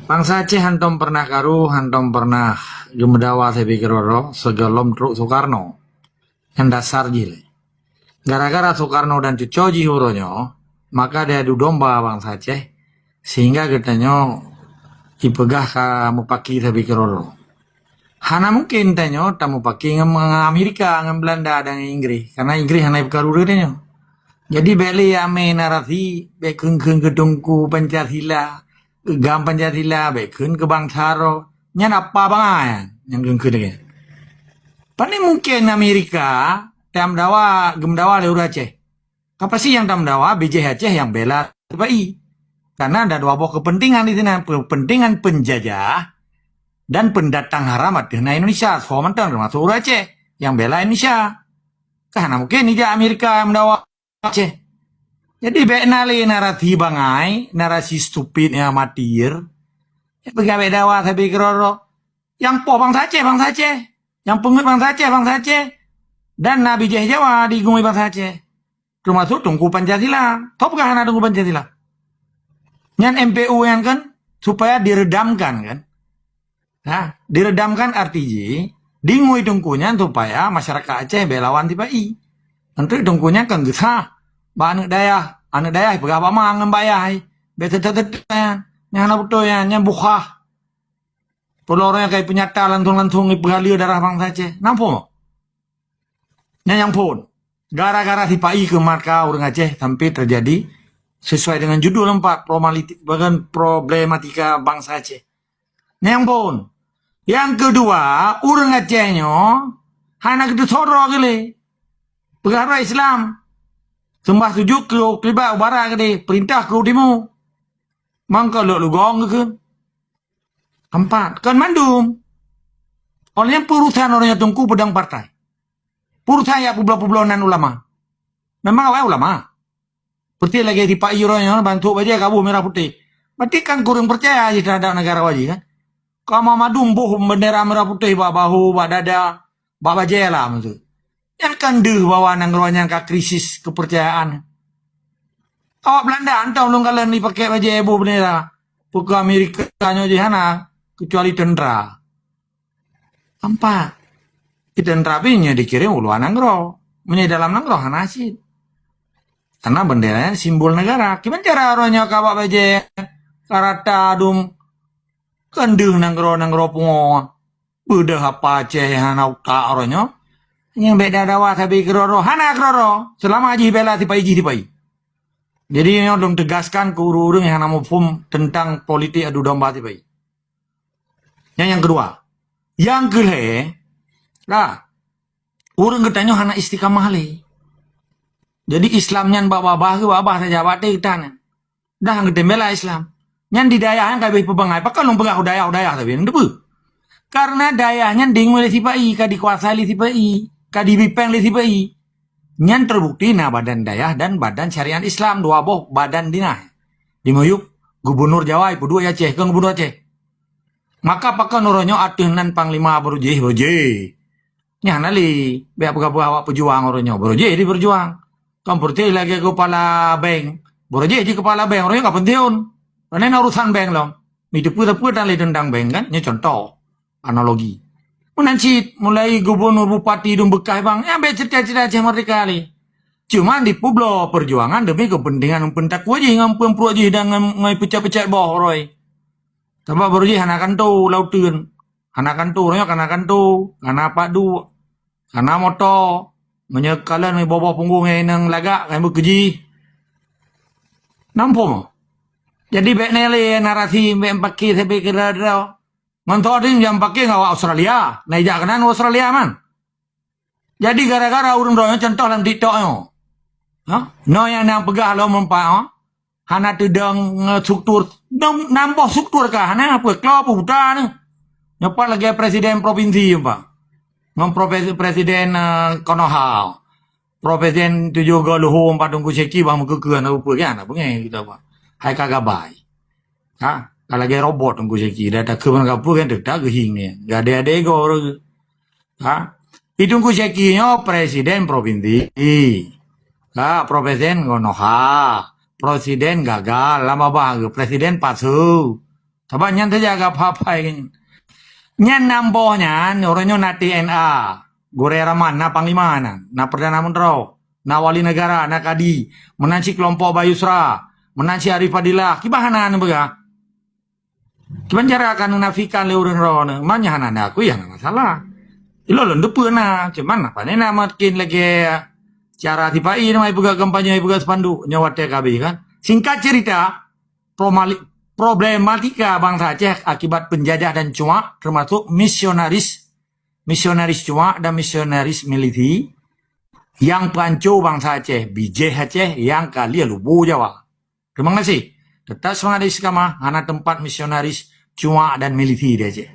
Bangsa Aceh hantom pernah karu, hantom pernah gemedawa saya pikir oro, segelom truk Soekarno. Yang dasar jile. Gara-gara Soekarno dan Cucoji huronyo, maka dia adu domba bangsa Aceh, sehingga getanya ipegah ka mupaki saya pikir oro. Hana mungkin tanyo tamu paki ngem Amerika, ngem Belanda dan Inggris, karena Inggris hana ipkaru dia. Jadi beli ame narasi bekun gedungku Pancasila, gam Pancasila bekun ke Bangsaro, nyan apa bangan yang gengke dengan. Pani mungkin Amerika tam dawa gemdawa leur Aceh. Apa sih yang tam dawa BJ Aceh yang bela TPI? Karena ada dua buah kepentingan di sana, kepentingan penjajah dan pendatang haram di Indonesia. Somantan termasuk Aceh yang bela Indonesia. Karena mungkin ini Amerika yang dawa Aceh. Jadi beknali narasi bangai, narasi stupidnya amatir. Pegawai dakwah saya pikir yang po bangsa Aceh, yang pengut bangsa Aceh, dan Nabi Jawa digungui bangsa Aceh. Termasuk tunggu Pancasila. Tahu bukan hanya tunggu Pancasila? Yang MPU yang kan supaya diredamkan kan? Nah, diredamkan artinya dingui tungkunya supaya masyarakat Aceh belawan TPI. Nanti tungkunya kan gesah. Anak daya, pegawai mah ngembayah, betul-betul yang betul yang buka. Pelornya kayak penyata langsung ipalia darah bangsa Aceh, nampu. Yang pun, gara-gara TPI ke marka orang Aceh sampai terjadi sesuai dengan judul 4 problematika bangsa Aceh. Yang pun, yang kedua, orang Acehnya hanya gitu soro gile, pegawai Islam. Sembah tujuk ke klibat ubara ke perintah ke udimu. Mangka lu gong ke. Empat. Kan mandum. Oleh perusahaan orangnya tungku pedang partai. Perusahaan ya publau-publauan ulama. Memang awal ulama. Seperti lagi di Pak Ironya bantu aja kabu merah putih. Berarti kan kurang percaya aja terhadap negara wajib kan. Kamu madum boh bendera merah putih bahu, dada, bawa jela maksud. Yang kanduh bawa nangronya ke krisis kepercayaan. Awak Belanda antau belum kalian dipakai baju ebo bendera. Puku Amerika hanya jihana kecuali tentara. Empat. Tentara pinya dikirim uluan nangro. Menjadi dalam nangro hanasid. Karena benderanya simbol negara. Gimana cara orangnya kawak baju karata dum kanduh nangro pungo. Budah apa Aceh hana utak orangnya. Yang beda dawa tapi keroro hana keroro selama aji bela tipai. Jadi ini dong tegaskan ke urung yang nama pum tentang politik adu domba tipai. Yang kedua, yang kelih lah urung ketanya hana istiqamah le. Jadi Islamnya babah saja bate kita dah ngetembela Islam. Yang di dayahan kayak pebangai pakai long pegah udaya tapi ndebu. Karena dayahnya dingul tipai ka dikuasai tipai. Kadibipeng li TPI. Nyan terbukti na badan dayah dan badan syariat Islam dua boh badan dinah. Dimuyuk gubernur Jawa ipu dua Aceh ke gubernur Aceh. Maka pakai nuronyo atunan panglima berujih. Nya nali be awak pejuang oronyo berujih di berjuang. Kam perti lagi kepala bank. Berujih di kepala bank oronyo ka pention. Karena urusan bank long. Itu pun dan tentang bank kan nya contoh analogi. Menancit mulai gubernur bupati dum bekai bang ya be cerita-cerita Aceh merdeka li. Cuma di Pueblo perjuangan demi kepentingan pentak wajih ngampun wajih dan ngai pecah-pecah bawah roy. Sebab berujih hanakan tu lautun. Hanakan tu orangnya hanakan tu. Karena apa du. Karena moto menyekalan ngai bawah punggung ngai nang lagak ngai bekeji. Nampu mo. Jadi be nele narasi be empaki sampai kira-kira Mentorin yang pakai ngawa Australia, naik kanan Australia man. Jadi gara-gara urung doanya contoh dalam TikToknya. No yang pegah lo mempa, hana tudang struktur, nambah struktur kah, hana apa klub udah nih. Nyoba lagi presiden provinsi pak, presiden Konoha, presiden tujuh galuh empat tunggu seki bang kekean apa kan, apa gitu pak. Hai kagak baik, kalau lagi robot tunggu seki, data keban kapur kan tak gehing nih, gak ada ego, itu tunggu sekinya presiden provinsi, presiden Konoha, presiden gagal, lama banget, presiden pasu, Sabab nyan terjaga apa-apa kan. Nyan nambohnya, orangnya na TNA. Gore Raman, na Panglima, na Perdana Menteri, na Wali Negara, na Kadi, menansi kelompok Bayusra, menansi Arif Fadilah, kibahanan bega. Kiban cara akan menafikan le urang ron, manya hanan aku ya na masalah. Ilo londo puna, cuman apa na makin lagi cara tipai na may buka kampanye, may buka spanduk, nyawat TKB kan. Singkat cerita, problematika bangsa Aceh akibat penjajah dan cuma termasuk misionaris cuma dan misionaris militer yang pancu bangsa Aceh, bijih Aceh yang kali lubu Jawa. Terima kasih. Tetap semangat istiqamah, anak tempat misionaris cuma dan militer di Aceh.